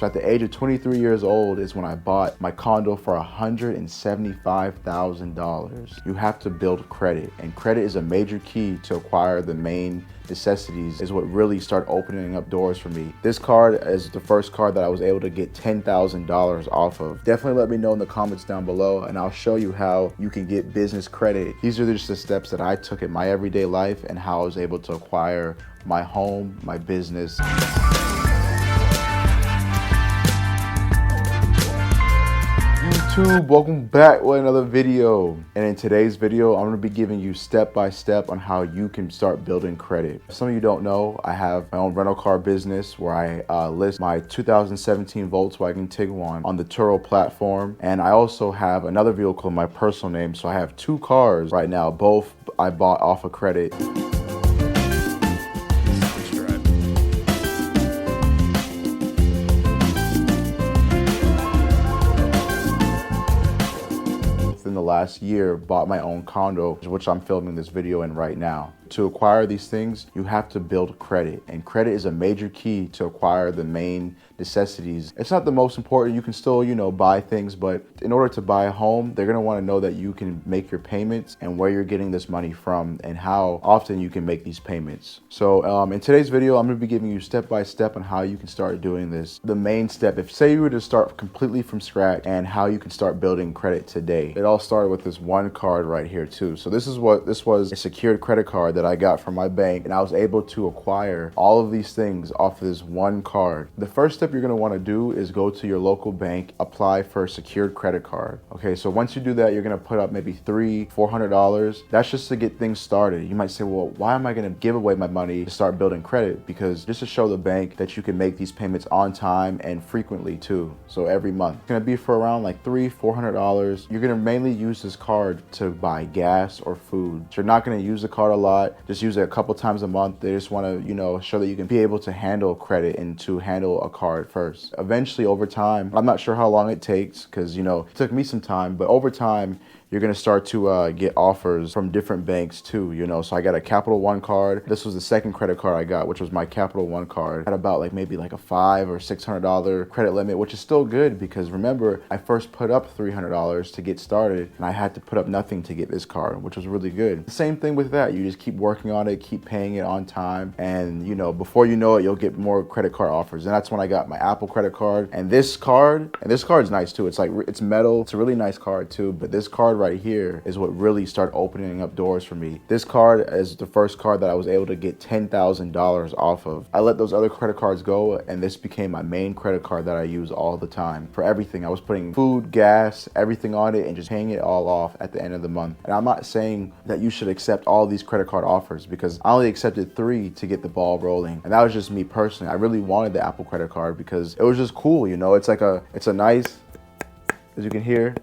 So at the age of 23 years old is when I bought my condo for $175,000. You have to build credit, and credit is a major key to acquire the main necessities, is what really start opening up doors for me. This card is the first card that I was able to get $10,000 off of. Definitely let me know in the comments down below, and I'll show you how you can get business credit. These are just the steps that I took in my everyday life and how I was able to acquire my home, my business. YouTube, welcome back with another video. And in today's video, I'm going to be giving you step by step on how you can start building credit. Some of you don't know, I have my own rental car business where I list my 2017 Volkswagen Tiguan on the Turo platform. And I also have another vehicle in my personal name. So I have two cars right now, both I bought off of credit. In the last year, bought my own condo, which I'm filming this video in right now. To acquire these things, you have to build credit, and credit is a major key to acquire the main necessities. It's not the most important. You can still, buy things, but in order to buy a home, they're gonna wanna know that you can make your payments and where you're getting this money from and how often you can make these payments. So in today's video, I'm gonna be giving you step by step on how you can start doing this. The main step, if say you were to start completely from scratch, and how you can start building credit today. It all started with this one card right here too. So this was a secured credit card that I got from my bank, and I was able to acquire all of these things off of this one card. The first step you're going to want to do is go to your local bank, apply for a secured credit card. Okay, so once you do that, you're going to put up maybe $300-$400. That's just to get things started. You might say, well, why am I going to give away my money to start building credit? Because just to show the bank that you can make these payments on time and frequently too. So every month. It's going to be for around like $300-$400. You're going to mainly use this card to buy gas or food. So you're not going to use the card a lot. Just use it a couple times a month. They just want to, show that you can be able to handle credit and to handle a card first. Eventually, over time, I'm not sure how long it takes because, it took me some time, but over time, you're going to start to get offers from different banks too, So I got a Capital One card. This was the second credit card I got, which was my Capital One card. Had about maybe a $500 or $600 credit limit, which is still good because remember, I first put up $300 to get started and I had to put up nothing to get this card, which was really good. The same thing with that. You just keep working on it, keep paying it on time. And before you know it, you'll get more credit card offers. And that's when I got my Apple credit card. And this card is nice too. It's metal. It's a really nice card too. But this card right here is what really started opening up doors for me. This card is the first card that I was able to get $10,000 off of. I let those other credit cards go, and this became my main credit card that I use all the time for everything. I was putting food, gas, everything on it and just paying it all off at the end of the month. And I'm not saying that you should accept all these credit card offers because I only accepted 3 to get the ball rolling. And that was just me personally. I really wanted the Apple credit card because it was just cool, It's a nice, as you can hear,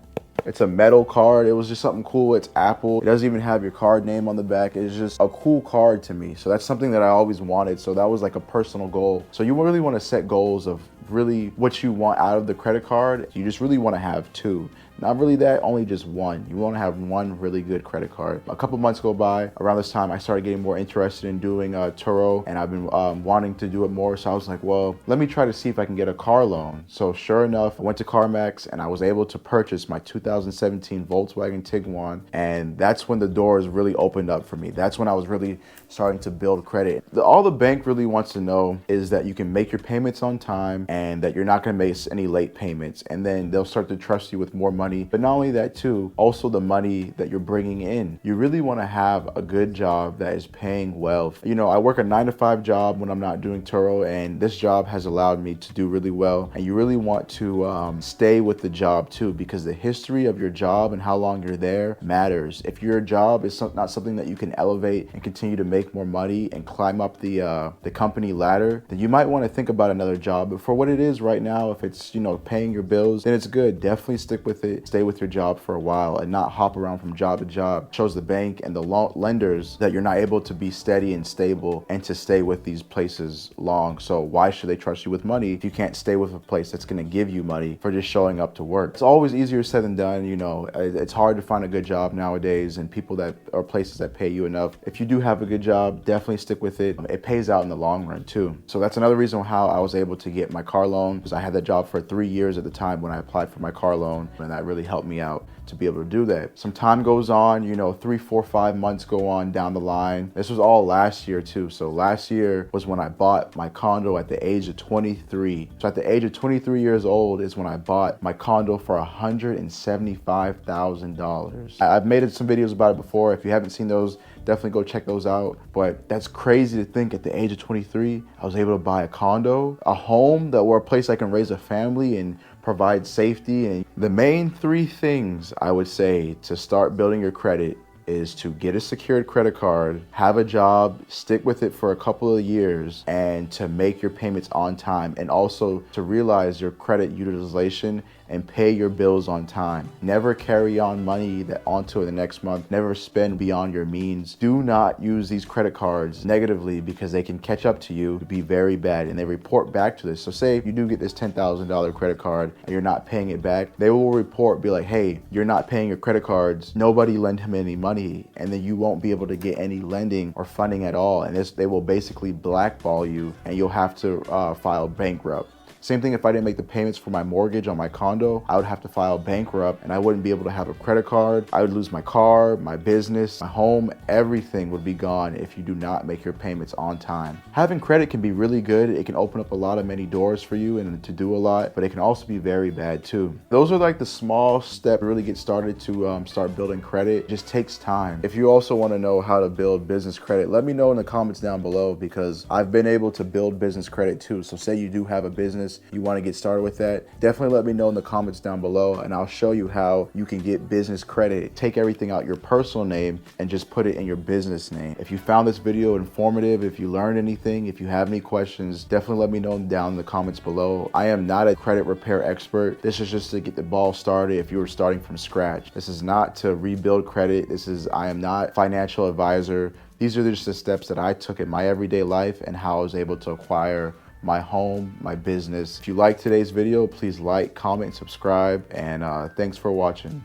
it's a metal card. It was just something cool. It's Apple. It doesn't even have your card name on the back. It's just a cool card to me. So that's something that I always wanted. So that was like a personal goal. So you really want to set goals of really what you want out of the credit card. You just really want to have 2. Not really that, only just 1. You want to have 1 really good credit card. A couple months go by. Around this time, I started getting more interested in doing Turo, and I've been wanting to do it more. So I was like, well, let me try to see if I can get a car loan. So sure enough, I went to CarMax, and I was able to purchase my 2017 Volkswagen Tiguan, and that's when the doors really opened up for me. That's when I was really starting to build credit. All the bank really wants to know is that you can make your payments on time and that you're not going to make any late payments, and then they'll start to trust you with more money. But not only that too, also the money that you're bringing in. You really want to have a good job that is paying well. I work a 9-to-5 job when I'm not doing Turo, and this job has allowed me to do really well. And you really want to stay with the job too, because the history of your job and how long you're there matters. If your job is not something that you can elevate and continue to make more money and climb up the company ladder, then you might want to think about another job. But for what it is right now, if it's paying your bills, then it's good. Definitely stick with it. credit, stay with your job for a while and not hop around from job to job. It shows the bank and the lenders that you're not able to be steady and stable and to stay with these places long. So why should they trust you with money if you can't stay with a place that's going to give you money for just showing up to work? It's always easier said than done. You know, it's hard to find a good job nowadays and people that are places that pay you enough. If you do have a good job, definitely stick with it. It pays out in the long run too. So that's another reason how I was able to get my car loan, because I had that job for 3 years at the time when I applied for my car loan, and that really helped me out to be able to do that. Some time goes on, you know, 3, 4, 5 months go on down the line. This was all last year too. So last year was when I bought my condo at the age of 23. So at the age of 23 years old is when I bought my condo for $175,000. I've made some videos about it before. If you haven't seen those, definitely go check those out. But that's crazy to think at the age of 23, I was able to buy a condo, a home or a place I can raise a family and provide safety. And the main 3 things I would say to start building your credit is to get a secured credit card, have a job, stick with it for a couple of years, and to make your payments on time, and also to realize your credit utilization and pay your bills on time. Never carry on money onto the next month. Never spend beyond your means. Do not use these credit cards negatively because they can catch up to you to be very bad, and they report back to this. So say if you do get this $10,000 credit card and you're not paying it back, they will report, be like, hey, you're not paying your credit cards. Nobody lend him any money, and then you won't be able to get any lending or funding at all. And they will basically blackball you, and you'll have to file bankrupt. Same thing if I didn't make the payments for my mortgage on my condo, I would have to file bankrupt and I wouldn't be able to have a credit card. I would lose my car, my business, my home, everything would be gone if you do not make your payments on time. Having credit can be really good. It can open up a lot of many doors for you and to do a lot, but it can also be very bad too. Those are like the small steps to really get started to start building credit. It just takes time. If you also want to know how to build business credit, let me know in the comments down below, because I've been able to build business credit too. So say you do have a business, you want to get started with that, definitely let me know in the comments down below, and I'll show you how you can get business credit. Take everything out your personal name and just put it in your business name. If you found this video informative, if you learned anything, if you have any questions, definitely let me know down in the comments below. I am not a credit repair expert. This is just to get the ball started if you were starting from scratch. This is not to rebuild credit. I am not a financial advisor. These are just the steps that I took in my everyday life and how I was able to acquire my home, my business. If you like today's video, please like, comment, subscribe, and thanks for watching.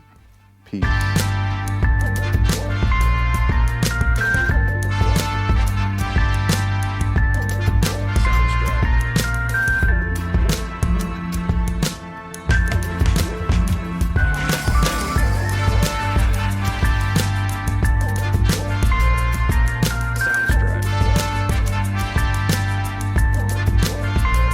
Peace.